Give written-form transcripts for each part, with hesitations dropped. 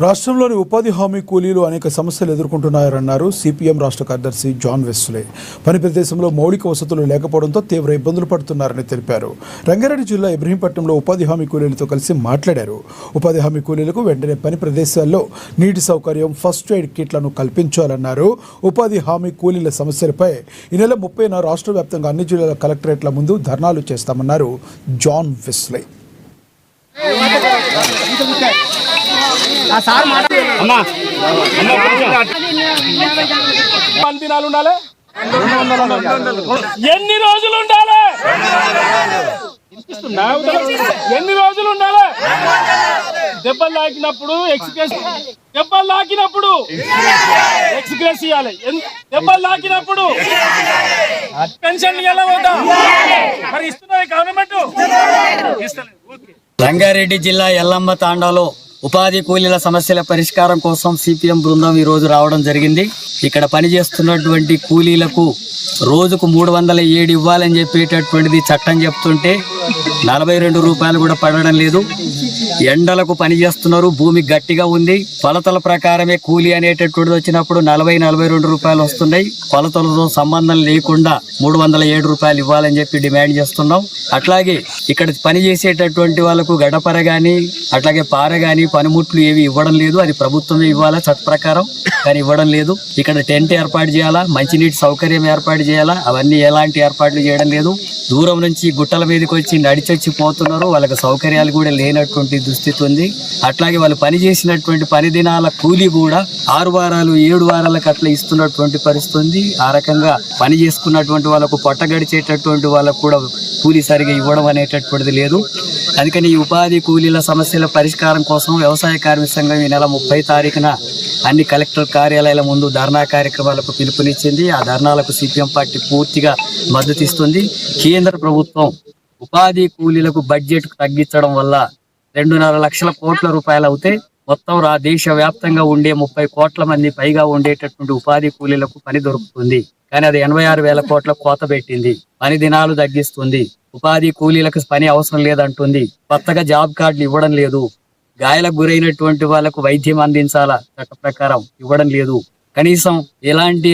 రాష్ట్రంలోని ఉపాధి హామీ కూలీలు అనేక సమస్యలు ఎదుర్కొంటున్నారన్నారు సిపిఎం రాష్ట్ర కార్యదర్శి జాన్ వెస్లే. పని ప్రదేశంలో మౌలిక వసతులు లేకపోవడంతో తీవ్ర ఇబ్బందులు పడుతున్నారని తెలిపారు. రంగారెడ్డి జిల్లా ఇబ్రహీంపట్నంలో ఉపాధి హామీ కూలీలతో కలిసి మాట్లాడారు. ఉపాధి హామీ కూలీలకు వెంటనే పని ప్రదేశాల్లో నీటి సౌకర్యం, ఫస్ట్ ఎయిడ్ కిట్లను కల్పించాలన్నారు. ఉపాధి హామీ కూలీల సమస్యలపై ఈ నెల 30న రాష్ట్ర వ్యాప్తంగా అన్ని జిల్లాల కలెక్టరేట్ల ముందు ధర్నాలు చేస్తామన్నారు జాన్ వెస్లే. ఎన్ని రోజులు ఉండాలి? ఎన్ని రోజులు ఉండాలి? దెబ్బలు తాకినప్పుడు ఎక్స్గ్రెస్ ఇవ్వాలి. దెబ్బలు తాకినప్పుడు పెన్షన్ ఎలా పోతా మరి ఇస్తున్నది గవర్నమెంట్ ఇస్తలేదు. రంగారెడ్డి జిల్లా ఎల్లమ్మ తాండాలో ఉపాధి కూలీల సమస్యల పరిష్కారం కోసం సిపిఎం బృందం ఈ రోజు రావడం జరిగింది. ఇక్కడ పనిచేస్తున్నటువంటి కూలీలకు రోజుకు 307 ఇవ్వాలని చెప్పేటటువంటిది చట్టం చెప్తుంటే 42 రూపాయలు కూడా పడడం లేదు. ఎండలకు పని చేస్తున్నారు, భూమి గట్టిగా ఉంది. కొలతల ప్రకారమే కూలీ అనేటటువంటిది వచ్చినప్పుడు 40-42 రూపాయలు వస్తున్నాయి. కొలతలతో సంబంధం లేకుండా 307 రూపాయలు ఇవ్వాలని చెప్పి డిమాండ్ చేస్తున్నాం. అట్లాగే ఇక్కడ పని చేసేటటువంటి వాళ్ళకు గడపర గాని అట్లాగే పార గాని పనిముట్లు ఏవి ఇవ్వడం లేదు. అది ప్రభుత్వమే ఇవ్వాలా చట్ట ప్రకారం, కానీ ఇవ్వడం లేదు. ఇక్కడ టెంట్ ఏర్పాటు చేయాలా, మంచినీటి సౌకర్యం ఏర్పాటు చేయాలా, అవన్నీ ఎలాంటి ఏర్పాట్లు చేయడం లేదు. దూరం నుంచి గుట్టల మీదకి వచ్చి నడిచొచ్చి పోతున్నారు. వాళ్ళకి సౌకర్యాలు కూడా లేనటువంటి దుస్థితి ఉంది. అట్లాగే వాళ్ళు పని చేసినటువంటి పని దినాల కూలీ కూడా 6 వారాలు 7 వారాలకు అట్లా ఇస్తున్నటువంటి పరిస్థితి ఉంది. ఆ రకంగా పని చేసుకున్నటువంటి వాళ్ళకు పొట్ట గడిచేటటువంటి వాళ్ళకు కూడా కూలీ సరిగా ఇవ్వడం అనేటటువంటిది లేదు. అందుకని ఈ ఉపాధి కూలీల సమస్యల పరిష్కారం కోసం వ్యవసాయ కార్మిక సంఘం ఈ నెల 30 తారీఖున అన్ని కలెక్టర్ కార్యాలయాల ముందు ధర్నా కార్యక్రమాలకు పిలుపునిచ్చింది. ఆ ధర్నాలకు సిపిఎం పార్టీ పూర్తిగా మద్దతు ఇస్తుంది. కేంద్ర ప్రభుత్వం ఉపాధి కూలీలకు బడ్జెట్ తగ్గించడం వల్ల 2.5 లక్షల కోట్ల రూపాయలు అవుతే మొత్తం దేశ వ్యాప్తంగా ఉండే 30 కోట్ల మంది పైగా ఉండేటటువంటి ఉపాధి కూలీలకు పని దొరుకుతుంది. కానీ అది 86,000 కోట్ల కోత పెట్టింది. పని దినాలు తగ్గిస్తుంది. ఉపాధి కూలీలకు పని అవసరం లేదంటుంది. కొత్తగా జాబ్ కార్డులు ఇవ్వడం లేదు. గాయాలకు గురైనటువంటి వాళ్ళకు వైద్యం అందించాలా, చట్ట ప్రకారం ఇవ్వడం లేదు. కనీసం ఎలాంటి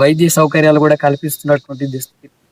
వైద్య సౌకర్యాలు కూడా కల్పిస్తున్నటువంటి